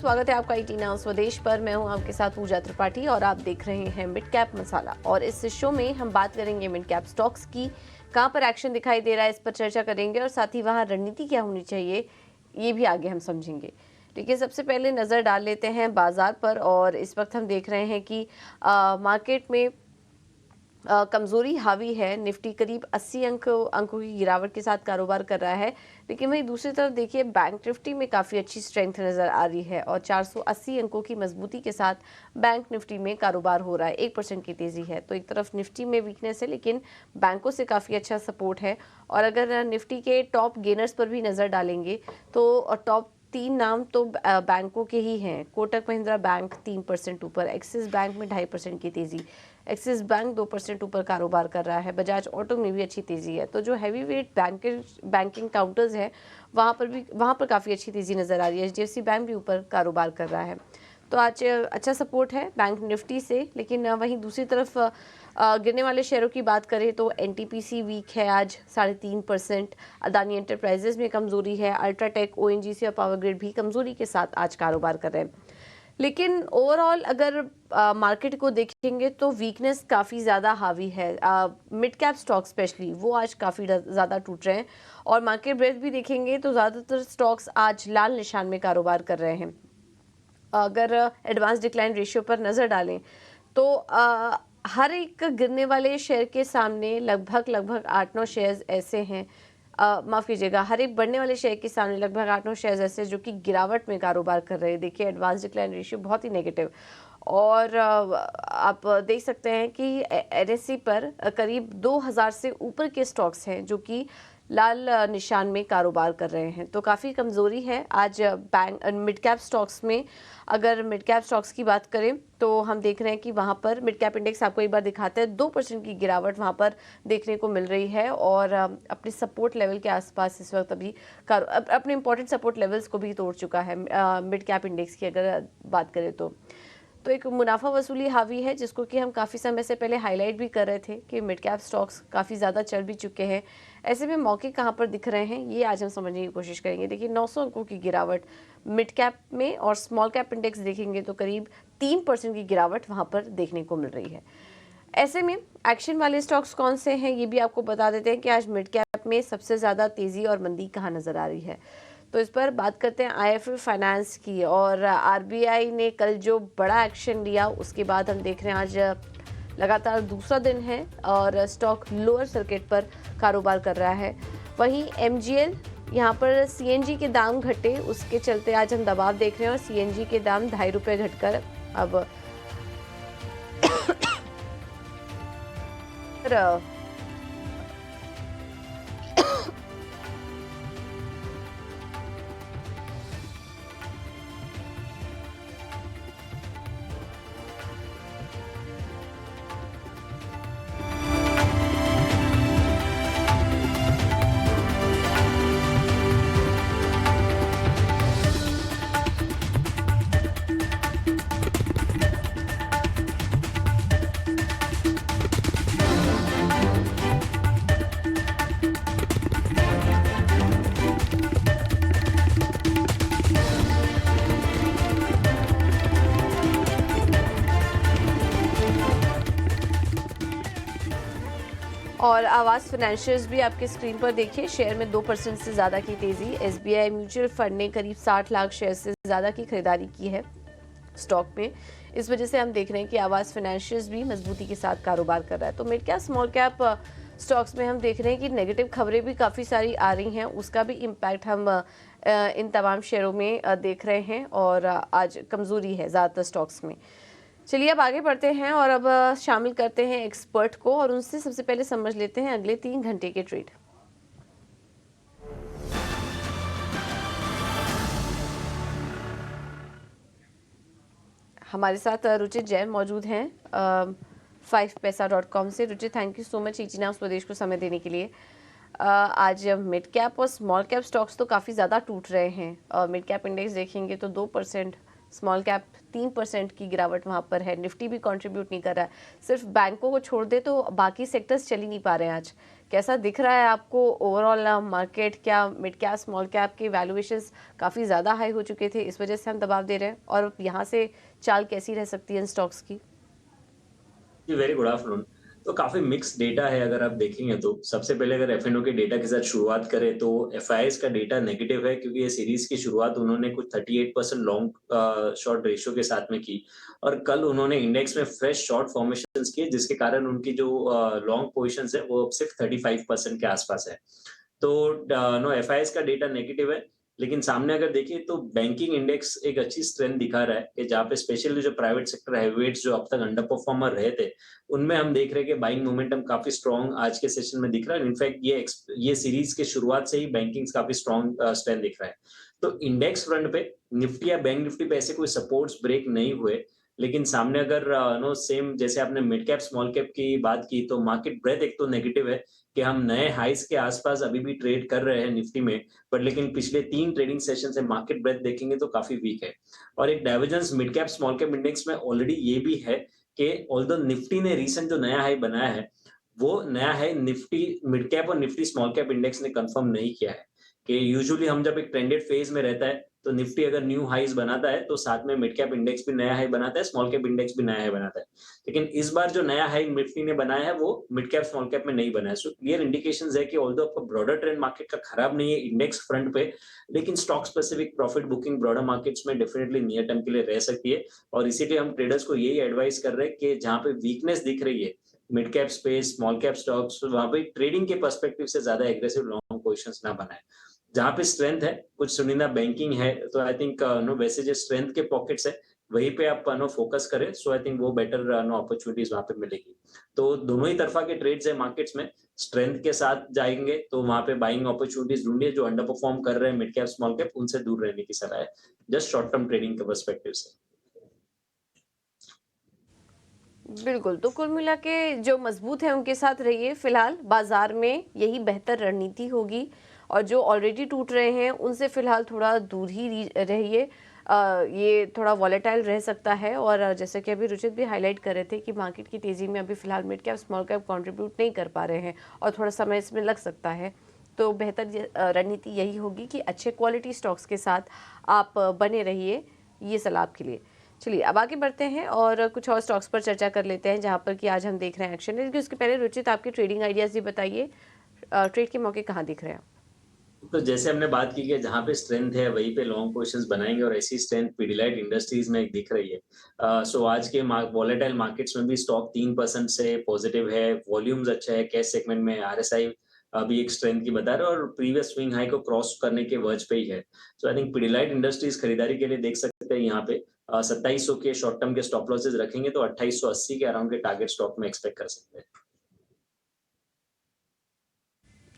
स्वागत है आपका ईटीना स्वदेश पर। मैं हूं आपके साथ पूजा त्रिपाठी और आप देख रहे हैं मिड कैप मसाला। और इस शो में हम बात करेंगे मिड कैप स्टॉक्स की, कहां पर एक्शन दिखाई दे रहा है इस पर चर्चा करेंगे और साथ ही वहां रणनीति क्या होनी चाहिए ये भी आगे हम समझेंगे। लेकिन सबसे पहले नज़र डाल लेते हैं बाजार पर। और इस वक्त हम देख रहे हैं कि मार्केट में कमजोरी हावी है। निफ्टी करीब 80 अंकों की गिरावट के साथ कारोबार कर रहा है। लेकिन वहीं दूसरी तरफ देखिए बैंक निफ्टी में काफ़ी अच्छी स्ट्रेंथ नज़र आ रही है और 480 अंकों की मजबूती के साथ बैंक निफ्टी में कारोबार हो रहा है। 1% की तेज़ी है। तो एक तरफ निफ्टी में वीकनेस है लेकिन बैंकों से काफ़ी अच्छा सपोर्ट है। और अगर निफ्टी के टॉप गेनर्स पर भी नज़र डालेंगे तो टॉप 3 नाम तो बैंकों के ही हैं। कोटक महिंद्रा बैंक 3% ऊपर, एक्सिस बैंक में 2.5% की तेज़ी, एक्सिस बैंक 2% ऊपर कारोबार कर रहा है। बजाज ऑटो में भी अच्छी तेज़ी है। तो जो हैवी वेट बैंकिंग काउंटर्स है वहाँ पर काफ़ी अच्छी तेज़ी नज़र आ रही है। एचडीएफसी बैंक भी ऊपर कारोबार कर रहा है। तो आज अच्छा सपोर्ट है बैंक निफ्टी से। लेकिन वहीं दूसरी तरफ गिरने वाले शेयरों की बात करें तो एनटीपीसी वीक है आज 3.5%। अदानी एंटरप्राइजेज में कमजोरी है। अल्ट्राटेक, ओएनजीसी और पावर ग्रिड भी कमजोरी के साथ आज कारोबार कर रहे हैं। लेकिन ओवरऑल अगर मार्केट को देखेंगे तो वीकनेस काफ़ी ज़्यादा हावी है। मिड कैप स्टॉक स्पेशली वो आज काफ़ी ज़्यादा टूट रहे हैं। और मार्केट ब्रेथ भी देखेंगे तो ज़्यादातर स्टॉक्स आज लाल निशान में कारोबार कर रहे हैं। अगर एडवांस डिक्लाइन रेशियो पर नज़र डालें तो हर एक गिरने वाले शेयर के सामने लगभग 8-9 शेयर्स ऐसे हैं, माफ़ कीजिएगा, हर एक बढ़ने वाले शेयर के सामने लगभग 8-9 शेयर्स ऐसे जो कि गिरावट में कारोबार कर रहे हैं। देखिए एडवांस डिक्लाइन रेशियो बहुत ही नेगेटिव। और आप देख सकते हैं कि एनएससी पर करीब 2000 से ऊपर के स्टॉक्स हैं जो कि लाल निशान में कारोबार कर रहे हैं। तो काफ़ी कमज़ोरी है आज बैंक मिड कैप स्टॉक्स में। अगर मिड कैप स्टॉक्स की बात करें तो हम देख रहे हैं कि वहाँ पर मिड कैप इंडेक्स आपको एक बार दिखाते हैं, 2% की गिरावट वहाँ पर देखने को मिल रही है। और अपने सपोर्ट लेवल के आसपास इस वक्त अभी अपने इंपॉर्टेंट सपोर्ट लेवल्स को भी तोड़ चुका है मिड कैप इंडेक्स की अगर बात करें तो एक मुनाफा वसूली हावी है जिसको कि हम काफ़ी समय से पहले हाईलाइट भी कर रहे थे कि मिड कैप स्टॉक्स काफ़ी ज़्यादा चल भी चुके हैं। ऐसे में मौके कहाँ पर दिख रहे हैं ये आज हम समझने की कोशिश करेंगे। देखिए 900 अंकों की गिरावट मिड कैप में और स्मॉल कैप इंडेक्स देखेंगे तो करीब 3% की गिरावट वहाँ पर देखने को मिल रही है। ऐसे में एक्शन वाले स्टॉक्स कौन से हैं ये भी आपको बता देते हैं कि आज मिड कैप में सबसे ज़्यादा तेज़ी और मंदी कहाँ नज़र आ रही है। तो इस पर बात करते हैं आईएफएल फाइनेंस की। और आरबीआई ने कल जो बड़ा एक्शन लिया उसके बाद हम देख रहे हैं आज लगातार दूसरा दिन है और स्टॉक लोअर सर्किट पर कारोबार कर रहा है। वहीं एमजीएल यहाँ पर सीएनजी के दाम घटे उसके चलते आज हम दबाव देख रहे हैं और सीएनजी के दाम ₹2.5 घटकर अब और आवास फाइनेंशियल्स भी आपके स्क्रीन पर देखिए, शेयर में 2% से ज़्यादा की तेज़ी। एसबीआई म्यूचुअल फंड ने करीब 60 लाख शेयर से ज़्यादा की खरीदारी की है स्टॉक में। इस वजह से हम देख रहे हैं कि आवास फाइनेंशियल्स भी मजबूती के साथ कारोबार कर रहा है। तो mid cap small cap stocks में हम देख रहे हैं कि नेगेटिव खबरें भी काफ़ी सारी आ रही हैं, उसका भी इम्पैक्ट हम इन तमाम शेयरों में देख रहे हैं। और आज कमज़ोरी है ज़्यादातर स्टॉक्स में। चलिए अब आगे बढ़ते हैं और अब शामिल करते हैं एक्सपर्ट को और उनसे सबसे पहले समझ लेते हैं अगले 3 घंटे के ट्रेड। हमारे साथ रुचित जैन मौजूद हैं 5paisa.com से। Ruchit, thank you so much ईटीना स्वदेश को समय देने के लिए। आज मिड कैप और स्मॉल कैप स्टॉक्स तो काफ़ी ज़्यादा टूट रहे हैं। मिड कैप इंडेक्स देखेंगे तो 2%, स्मॉल कैप 3% की गिरावट वहाँ पर है, निफ्टी भी कंट्रीब्यूट नहीं कर रहा है। सिर्फ बैंकों को छोड़ दे तो बाकी सेक्टर्स चल ही नहीं पा रहे हैं आज। कैसा दिख रहा है आपको ओवरऑल मार्केट? क्या मिड कैप स्मॉल कैप के वैल्यूएशंस काफ़ी ज़्यादा हाई हो चुके थे, इस वजह से हम दबाव दे रहे हैं, और यहाँ से चाल कैसी रह सकती है इन स्टॉक्स की? जी, वेरी गुड आफ्टरनून। तो काफ़ी मिक्स्ड डेटा है अगर आप देखेंगे तो। सबसे पहले अगर एफ-एन-ओ के डेटा के साथ शुरुआत करें तो एफआईआईज़ का डेटा नेगेटिव है क्योंकि ये सीरीज़ की शुरुआत उन्होंने कुछ 38% लॉन्ग शॉर्ट रेशियो के साथ में की और कल उन्होंने इंडेक्स में फ्रेश शॉर्ट फॉर्मेशंस किए जिसके कारण उनकी जो लॉन्ग पोज़ीशंस है वो अब सिर्फ 35% के आसपास है। तो नो एफआईआईज़ का डेटा नेगेटिव है, लेकिन सामने अगर देखिए तो बैंकिंग इंडेक्स एक अच्छी स्ट्रेंथ दिखा रहा है कि जहाँ पे स्पेशली जो प्राइवेट सेक्टर हेवीवेट्स जो अब तक अंडर परफॉर्मर रहे थे, उनमें हम देख रहे हैं कि बाइंग मोमेंटम काफ़ी स्ट्रॉन्ग आज के सेशन में दिख रहा है। इनफैक्ट ये सीरीज़ के शुरुआत से ही बैंकिंग्स काफ़ी स्ट्रॉन्ग स्ट्रेंथ दिख रहा है। तो इंडेक्स फ्रंट पे निफ्टी या बैंक निफ्टी पे ऐसे कोई सपोर्ट्स ब्रेक नहीं हुए, लेकिन सामने अगर नो सेम जैसे आपने मिड कैप, स्मॉल कैप की बात की, तो मार्केट ब्रेथ एक तो नेगेटिव है कि हम नए हाइज़ के आसपास अभी भी ट्रेड कर रहे हैं निफ्टी में, बट लेकिन पिछले 3 ट्रेडिंग सेशन से मार्केट ब्रेथ देखेंगे तो काफ़ी वीक है। और एक divergence mid cap, small cap index में ऑलरेडी ये भी है कि ऑल्दो निफ्टी ने रिसेंट जो नया हाई बनाया है, वो नया हाई निफ्टी मिड कैप और निफ्टी स्मॉल कैप इंडेक्स ने कंफर्म नहीं किया है। कि यूजुअली हम जब एक ट्रेंडेड फेज में रहता है, तो निफ्टी अगर न्यू हाईज़ बनाता है, तो साथ में मिड कैप इंडेक्स भी नया हाई बनाता है, स्मॉल कैप इंडेक्स भी नया हाई बनाता है। लेकिन इस बार जो नया हाई निफ्टी ने बनाया है, वो मिड कैप, स्मॉल कैप में नहीं बना है। सो क्लियर इंडिकेशंस है कि ऑल्दो आपका ब्रॉडर ट्रेंड मार्केट का खराब नहीं है इंडेक्स फ्रंट पे, लेकिन stock specific profit booking broader markets में डेफिनिटली नियर टर्म के लिए रह सकती है और इसीलिए हम ट्रेडर्स को यही एडवाइस कर रहे हैं कि जहाँ पे वीकनेस दिख रही है, mid cap space, small cap stocks, वहाँ पे ट्रेडिंग के पर्सपेक्टिव से ज़्यादा एग्रेसिव लॉन्ग पोज़ीशंस ना बनाएँ। जहाँ पे स्ट्रेंथ है, कुछ चुनिंदा बैंकिंग है, तो आई थिंक नो वैसे जो स्ट्रेंथ के पॉकेट्स है, वहीं पे आप नो फोकस करें, सो आई थिंक वो बेटर नो अपॉर्च्युनिटीज़ वहाँ पे मिलेगी। तो दोनों ही तरफ़ा के ट्रेड्स हैं मार्केट्स में, स्ट्रेंथ के साथ जाएँगे, तो वहाँ पे बाइंग अपॉर्च्युनिटीज़ ढूँढिए, जो अंडर परफॉर्म कर रहे हैं मिड कैप, स्मॉल कैप, उनसे दूर रहने की सलाह है, जस्ट शॉर्ट टर्म ट्रेडिंग के पर्सपेक्टिव से। बिल्कुल, तो कुल मिला के जो मज़बूत है उनके साथ रहिए, फ़िलहाल बाज़ार में यही बेहतर रणनीति होगी, और जो ऑलरेडी टूट रहे हैं उनसे फ़िलहाल थोड़ा दूर ही रहिए। ये थोड़ा वॉलेटाइल रह सकता है, और जैसे कि अभी रुचित भी हाईलाइट कर रहे थे कि मार्केट की तेज़ी में अभी फ़िलहाल mid cap, small cap contribute नहीं कर पा रहे हैं और थोड़ा समय इसमें लग सकता है। तो बेहतर रणनीति यही होगी कि अच्छे क्वालिटी स्टॉक्स के साथ आप बने रहिए, ये सलाह आपके लिए। चलिए अब आगे बढ़ते हैं और कुछ और स्टॉक्स पर चर्चा कर लेते हैं जहां पर कि आज हम देख रहे हैं एक्शन। लेकिन उसके पहले रुचित, आपके ट्रेडिंग आइडियाज़ भी बताइए, ट्रेड के मौके कहाँ दिख रहे हैं? तो जैसे हमने बात की कि जहाँ पे स्ट्रेंथ है वहीं पे लॉन्ग पोजीशंस बनाएंगे और ऐसी स्ट्रेंथ पिडिलाइट इंडस्ट्रीज में एक दिख रही है। सो आज के वॉलेटाइल मार्केट्स में भी स्टॉक 3% से पॉजिटिव है, वॉल्यूम्स अच्छा है, कैश सेगमेंट में आरएसआई अभी एक स्ट्रेंथ की बता रहा है और प्रीवियस स्विंग हाई को क्रॉस करने के वर्ज पे ही है। सो आई थिंक पिडिलाइट इंडस्ट्रीज खरीदारी के लिए देख सकते हैं यहाँ पे 2700 के शॉर्ट टर्म के स्टॉप लॉसेज रखेंगे तो 2880 के अराउंड के टारगेट स्टॉक में एक्सपेक्ट कर सकते हैं।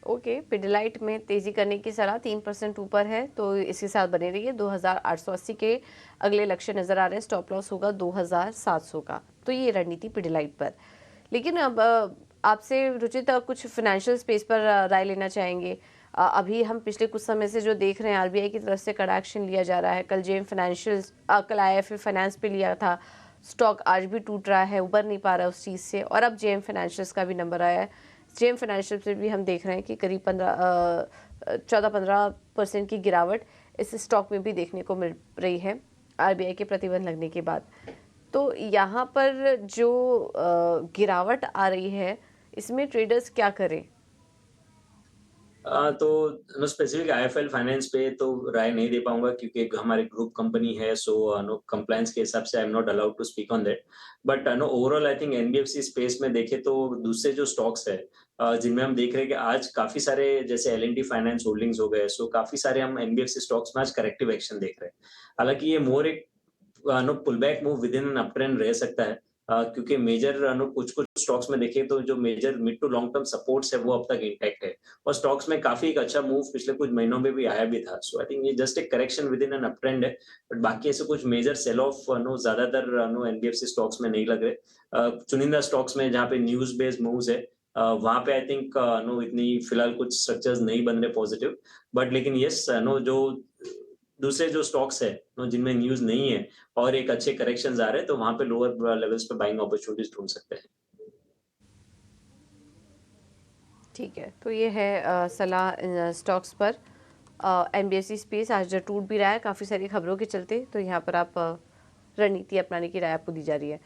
ओके, पिडिलाइट में तेज़ी करने की सलाह, 3% ऊपर है तो इसके साथ बने रहिए। 2880 के अगले लक्ष्य नज़र आ रहे हैं, स्टॉप लॉस होगा 2700 का। तो ये रणनीति पिडिलाइट पर। लेकिन अब आपसे रुचित कुछ फाइनेंशियल स्पेस पर राय लेना चाहेंगे। अभी हम पिछले कुछ समय से जो देख रहे हैं, आरबीआई की तरफ से कड़ा एक्शन लिया जा रहा है। कल जेएम फाइनेंशियल, कल आईएफए फाइनेंस पे लिया था स्टॉक, आज भी टूट रहा है, उबर नहीं पा रहा है उस चीज़ से, और अब जेएम फाइनेंशियल्स का भी नंबर आया है। जेएम फाइनेंशियल से भी हम देख रहे हैं कि करीब 14-15% की गिरावट इस स्टॉक में भी देखने को मिल रही है आरबीआई के प्रतिबंध लगने के बाद। तो यहाँ पर जो गिरावट आ रही है, इसमें ट्रेडर्स क्या करें? तो नो स्पेसिफिक आईएफएल फाइनेंस पे तो राय नहीं दे पाऊंगा क्योंकि एक हमारी ग्रुप कंपनी है, सो नो कंप्लायंस के हिसाब से I am not allowed to speak on that. But no overall I think NBFC space में देखें तो दूसरे जो स्टॉक्स है जिनमें हम देख रहे हैं कि आज काफी सारे जैसे एल&टी फाइनेंस होल्डिंग्स हो गए, सो काफी सारे हम एनबीएफसी स्टॉक्स में आज करेक्टिव एक्शन देख रहे हैं। हालांकि ये मोर एक no pullback move within an uptrend रह सकता है क्योंकि मेजर नो कुछ कुछ स्टॉक्स में देखें तो जो major mid to long term supports है वो अब तक इंटैक्ट है और स्टॉक्स में काफी एक अच्छा मूव पिछले कुछ महीनों में भी आया भी था। सो आई थिंक ये जस्ट एक correction with in an up trend है, बट बाकी ऐसे कुछ मेजर सेल ऑफ नो ज्यादातर नो एनबीएफसी स्टॉक्स में नहीं लग रहे। चुनिंदा स्टॉक्स में जहाँ पे न्यूज बेस्ड मूव्स है वहां पे आई थिंक नो इतनी फिलहाल कुछ स्ट्रक्चर्स नहीं बन रहे पॉजिटिव, बट लेकिन यस नो जो दूसरे जो स्टॉक्स है जिनमें न्यूज़ नहीं है और एक अच्छे करेक्शंस आ रहे हैं, तो वहाँ पे लोअर लेवल्स पे बाइंग अपॉर्चुनिटीज़ ढूँढ सकते हैं। ठीक है, तो ये है सलाह स्टॉक्स पर। एनबीएफसी स्पेस आज टूट भी रहा है काफ़ी सारी खबरों के चलते, तो यहाँ पर आप रणनीति अपनाने की राय आपको दी जा रही है।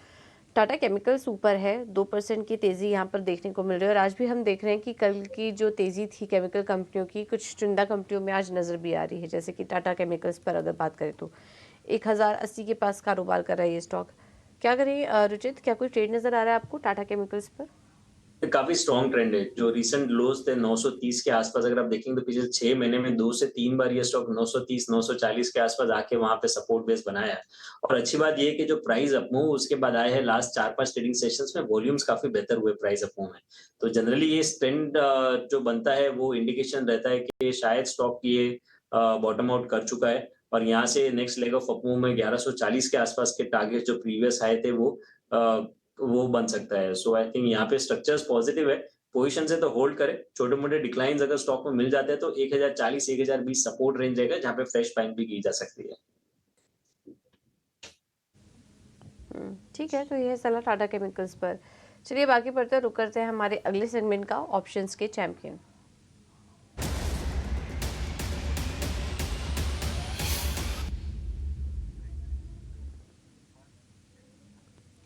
टाटा केमिकल्स ऊपर है, 2% की तेज़ी यहाँ पर देखने को मिल रही है और आज भी हम देख रहे हैं कि कल की जो तेज़ी थी केमिकल कंपनियों की, कुछ चुनिंदा कंपनियों में आज नज़र भी आ रही है। जैसे कि टाटा केमिकल्स पर अगर बात करें तो 1080 के पास कारोबार कर रहा है ये स्टॉक। क्या करें रुचित, क्या कोई ट्रेड नज़र आ रहा है आपको टाटा केमिकल्स पर? काफ़ी स्ट्रॉन्ग ट्रेंड है। जो रीसेंट लोज़ थे 930 के आस-पास अगर आप देखेंगे तो पिछले 6 महीने में 2 से 3 बार ये स्टॉक 930, 940 के आस-पास आके वहाँ पे सपोर्ट बेस बनाया है। और अच्छी बात ये है कि जो प्राइस अप मूव उसके बाद आए हैं लास्ट 4-5 ट्रेडिंग सेशंस में वॉल्यूम्स काफ़ी बेहतर हुए प्राइस अप मूव में। तो जनरली ये ट्रेंड जो बनता है वो इंडिकेशन रहता है कि शायद स्टॉक ये बॉटम आउट कर चुका है और यहाँ से next leg of up move में 1140 के आसपास के टारगेट जो प्रीवियस आए थे अ, वो बन सकता है। सो आई थिंक यहाँ पे स्ट्रक्चर्स पॉजिटिव है। पोजीशन से तो होल्ड करें। छोटे-मोटे डिक्लाइंस अगर स्टॉक में मिल जाते हैं तो 1040 1020 सपोर्ट रेंज रहेगा जहाँ पे फ्रेश बाइंग भी की जा सकती है। ठीक है, तो ये है सलाह टाटा केमिकल्स पर। चलिए बाकी पढ़ते हैं, रुक करते हैं हमारे अगले सेगमेंट का, ऑप्शंस के चैंपियन।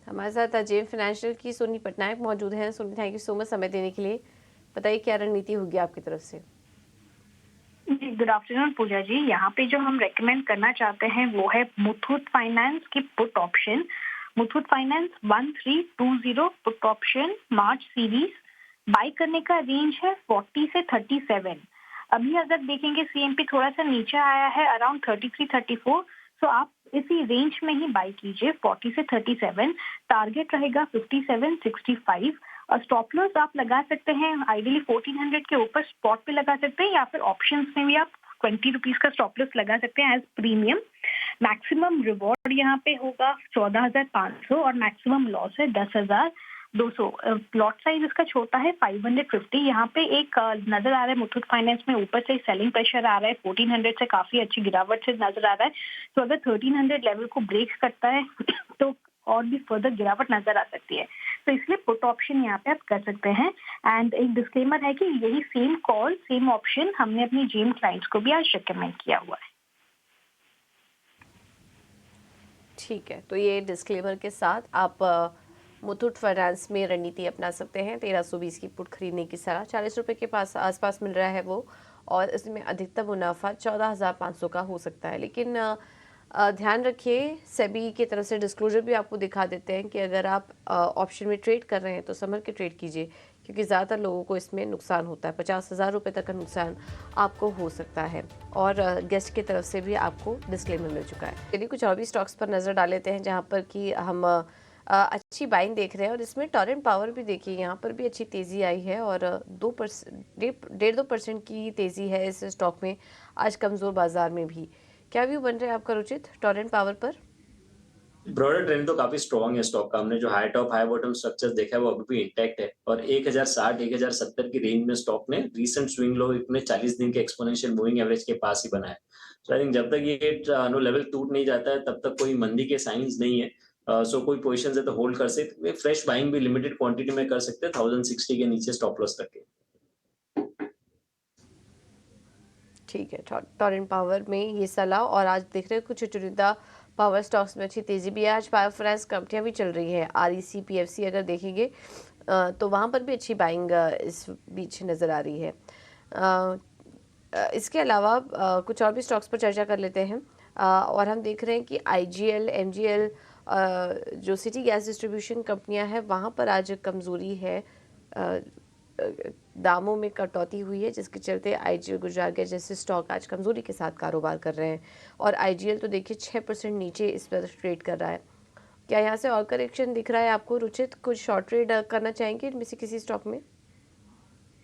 हमारे साथ जेम फाइनेंशियल की सोनी पटनायक मौजूद हैं। Soni, thank you so much समय देने के लिए। बताइए क्या रणनीति होगी आपकी तरफ से? जी, गुड आफ्टरनून पूजा जी। यहाँ पे जो हम रेकमेंड करना चाहते हैं वो है मुथूट फाइनेंस की put option. Muthoot finance 1320 put option March series. Buy करने का रेंज है 40 से 37। अभी अगर देखेंगे सीएमपी थोड़ा सा नीचे आया है अराउंड 33 34, तो आप इसी रेंज में ही बाय कीजिए 40 से 37। टारगेट रहेगा 57 65 और स्टॉप लॉस आप लगा सकते हैं आइडियली 1400 के ऊपर स्पॉट पे लगा सकते हैं या फिर ऑप्शंस में भी आप 20 रुपीज का स्टॉप लॉस लगा सकते हैं एज प्रीमियम। मैक्सिमम रिवॉर्ड यहाँ पे होगा 14,500 और मैक्सिमम लॉस है 10,200। लॉट साइज इसका छोटा है 550। यहाँ पे एक नजर आ रहा है मुथूट फाइनेंस में ऊपर से सेलिंग प्रेशर आ रहा है 1400 से काफी अच्छी गिरावट से नजर आ रहा है। तो अगर 1300 लेवल को ब्रेक करता है तो और भी फर्दर गिरावट नजर आ सकती है। तो इसलिए पुट ऑप्शन यहाँ पे आप कर सकते हैं। एंड एक डिस्क्लेमर है कि यही सेम कॉल सेम ऑप्शन हमने अपनी जेम क्लाइंट्स को भी आज रिकमेंड किया हुआ है। ठीक है, तो ये डिस्क्लेमर के साथ आप मुथूट फाइनेंस में रणनीति अपना सकते हैं। 1320 की पुट खरीदने की सलाह, 40 रुपये के पास आसपास मिल रहा है वो, और इसमें अधिकतम मुनाफा 14,500 का हो सकता है। लेकिन ध्यान रखिए, सेबी की तरफ से डिस्क्लोजर भी आपको दिखा देते हैं कि अगर आप ऑप्शन में ट्रेड कर रहे हैं तो संभल के ट्रेड कीजिए, क्योंकि ज़्यादातर लोगों को इसमें नुकसान होता है। 50,000 रुपये तक का नुकसान आपको हो सकता है, और गेस्ट की तरफ से भी आपको डिस्क्लेमर मिल चुका है। चलिए कुछ और भी स्टॉक्स पर नज़र डाल लेते हैं जहाँ पर कि हम अच्छी बाइंग देख रहे हैं, और इसमें टॉरेंट पावर भी देखिए, यहाँ पर भी अच्छी तेज़ी आई है और 1.5-2% की तेज़ी है इस स्टॉक में आज कमज़ोर बाजार में भी। क्या व्यू बन रहा है आपका रुचित टॉरेंट पावर पर? ब्रॉडर ट्रेंड तो काफी स्ट्रॉन्ग है स्टॉक का। हमने जो high top high bottom structures देखा है वो अभी भी इंटैक्ट है और 1060 1070 की रेंज में स्टॉक ने रीसेंट स्विंग लो इतने 40 दिन के एक्सपोनेंशियल मूविंग एवरेज के पास ही बनाया। सो आई थिंक जब तक ये नो लेवल टूट नहीं जाता है तब तक कोई मंदी के साइंस नहीं है। सो कोई पोजीशन है तो होल्ड कर सकते, फ्रेश बाइंग भी लिमिटेड क्वांटिटी में कर सकते हैं 1060 के नीचे स्टॉप लॉस रख के। ठीक है, टॉरेंट पावर में ये सलाह। और आज देख रहे हैं कुछ चुनिंदा पावर स्टॉक्स में अच्छी तेज़ी भी है। आज पावर फाइनेंस कंपनियां भी चल रही हैं, आरईसी पीएफसी अगर देखेंगे तो वहाँ पर भी अच्छी बाइंग इस बीच नज़र आ रही है। इसके अलावा कुछ और भी स्टॉक्स पर चर्चा कर लेते हैं। और हम देख रहे हैं कि आईजीएल, एमजीएल, जो सिटी गैस डिस्ट्रीब्यूशन कंपनियां हैं वहाँ पर आज कमज़ोरी है, दामों में कटौती हुई है, जिसके चलते आईजीएल, गुजरात गैस जैसे स्टॉक आज कमज़ोरी के साथ कारोबार कर रहे हैं। और आईजीएल तो देखिए 6% नीचे इस पर ट्रेड कर रहा है। क्या यहाँ से और करेक्शन दिख रहा है आपको रुचित? कुछ शॉर्ट ट्रेड करना चाहेंगे इनमें से किसी स्टॉक में?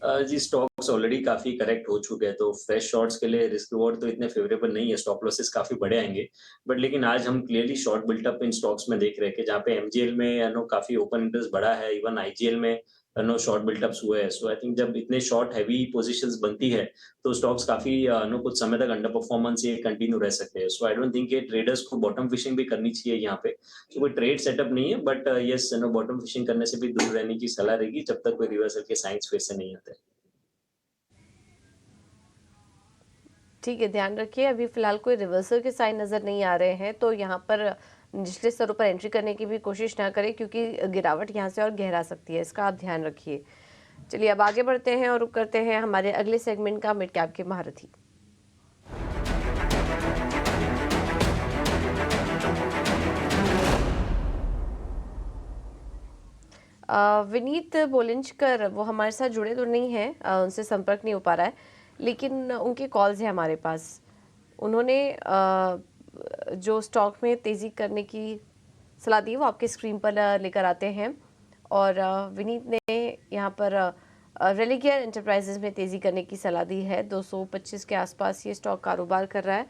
जी, स्टॉक्स ऑलरेडी काफ़ी करेक्ट हो चुके हैं, तो फ्रेश शॉट्स के लिए रिस्क रिवॉर्ड तो इतने फेवरेबल नहीं है, स्टॉप लॉसेस काफ़ी बड़े आएँगे। बट लेकिन आज हम क्लियरली शॉर्ट बिल्टअप इन स्टॉक्स में देख रहे हैं कि जहाँ पे एमजीएल में काफ़ी ओपन इंटरेस्ट बढ़ा है, इवन आईजीएल में नो शॉर्ट बिल्टअप्स हुए हैं। सो आई थिंक जब इतने शॉर्ट हैवी पोजीशंस बनती है तो स्टॉक्स काफी नो कुछ समय तक अंडर परफॉर्मेंस ये कंटिन्यू रह सकते हैं। सो आई डोंट थिंक ये ट्रेडर्स को बॉटम फिशिंग भी करनी चाहिए यहाँ पे। तो कोई ट्रेड सेटअप नहीं है, but yes no bottom fishing करने से भी दूर रहने की सलाह रहेगी जब तक कोई रिवर्सल के साइंस फिर से नहीं आते। ठीक है, ध्यान रखिए अभी फ़िलहाल कोई रिवर्सल के साइन नज़र नहीं आ रहे हैं, तो यहाँ पर निचले स्तरों पर एंट्री करने की भी कोशिश ना करें क्योंकि गिरावट यहाँ से और गहरा सकती है, इसका आप ध्यान रखिए। चलिए अब आगे बढ़ते हैं और रुक करते हैं हमारे अगले सेगमेंट का, मिड कैप के महारथी। विनीत बोलिंजकर वो हमारे साथ जुड़े तो नहीं हैं, उनसे संपर्क नहीं हो पा रहा है, लेकिन उनके कॉल्स हैं हमारे पास। उन्होंने जो स्टॉक में तेज़ी करने की सलाह दी वो आपके स्क्रीन पर लेकर आते हैं। और विनीत ने यहाँ पर रेलिगेयर एंटरप्राइजेज में तेज़ी करने की सलाह दी है। 225 के आसपास ये स्टॉक कारोबार कर रहा है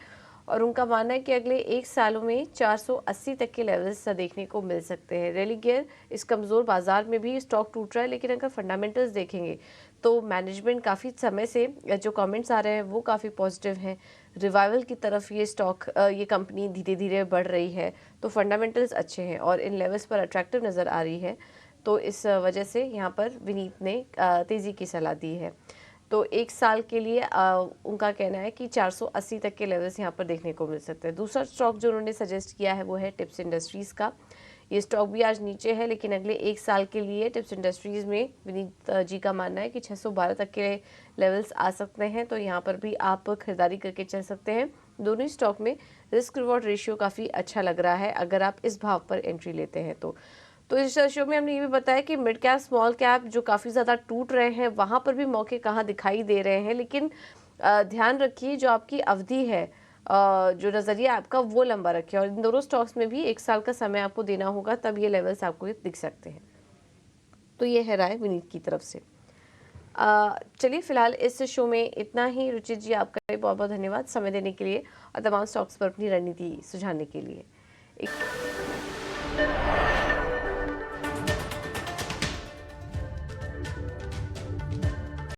और उनका मानना है कि अगले 1 सालों में 480 तक के लेवल्स देखने को मिल सकते हैं। रेलिगेयर इस कमज़ोर बाजार में भी स्टॉक टूट रहा है, लेकिन अगर फंडामेंटल्स देखेंगे तो मैनेजमेंट काफ़ी समय से जो कमेंट्स आ रहे हैं वो काफ़ी पॉजिटिव हैं। रिवाइवल की तरफ ये स्टॉक ये कंपनी धीरे धीरे बढ़ रही है, तो फंडामेंटल्स अच्छे हैं और इन लेवल्स पर अट्रैक्टिव नज़र आ रही है। तो इस वजह से यहाँ पर विनीत ने तेज़ी की सलाह दी है। तो 1 साल के लिए उनका कहना है कि 480 तक के लेवल्स यहाँ पर देखने को मिल सकते हैं। दूसरा स्टॉक जो उन्होंने सजेस्ट किया है वो है टिप्स इंडस्ट्रीज़ का। ये स्टॉक भी आज नीचे है, लेकिन अगले 1 साल के लिए टिप्स इंडस्ट्रीज़ में विनीत जी का मानना है कि 612 तक के लेवल्स आ सकते हैं, तो यहाँ पर भी आप खरीदारी करके चल सकते हैं। दोनों ही स्टॉक में रिस्क रिवॉर्ड रेशियो काफ़ी अच्छा लग रहा है अगर आप इस भाव पर एंट्री लेते हैं तो इस शो में हमने ये भी बताया कि मिड कैप स्मॉल कैप जो काफ़ी ज़्यादा टूट रहे हैं वहाँ पर भी मौके कहाँ दिखाई दे रहे हैं, लेकिन ध्यान रखिए जो आपकी अवधि है, जो नज़रिया आपका वो लंबा रखिए और इन दोनों स्टॉक्स में भी 1 साल का समय आपको देना होगा, तब ये लेवल्स आपको दिख सकते हैं। तो ये है राय विनीत की तरफ से। चलिए फिलहाल इस शो में इतना ही। रुचित जी आपका बहुत बहुत धन्यवाद समय देने के लिए और तमाम स्टॉक्स पर अपनी रणनीति सुझाने के लिए।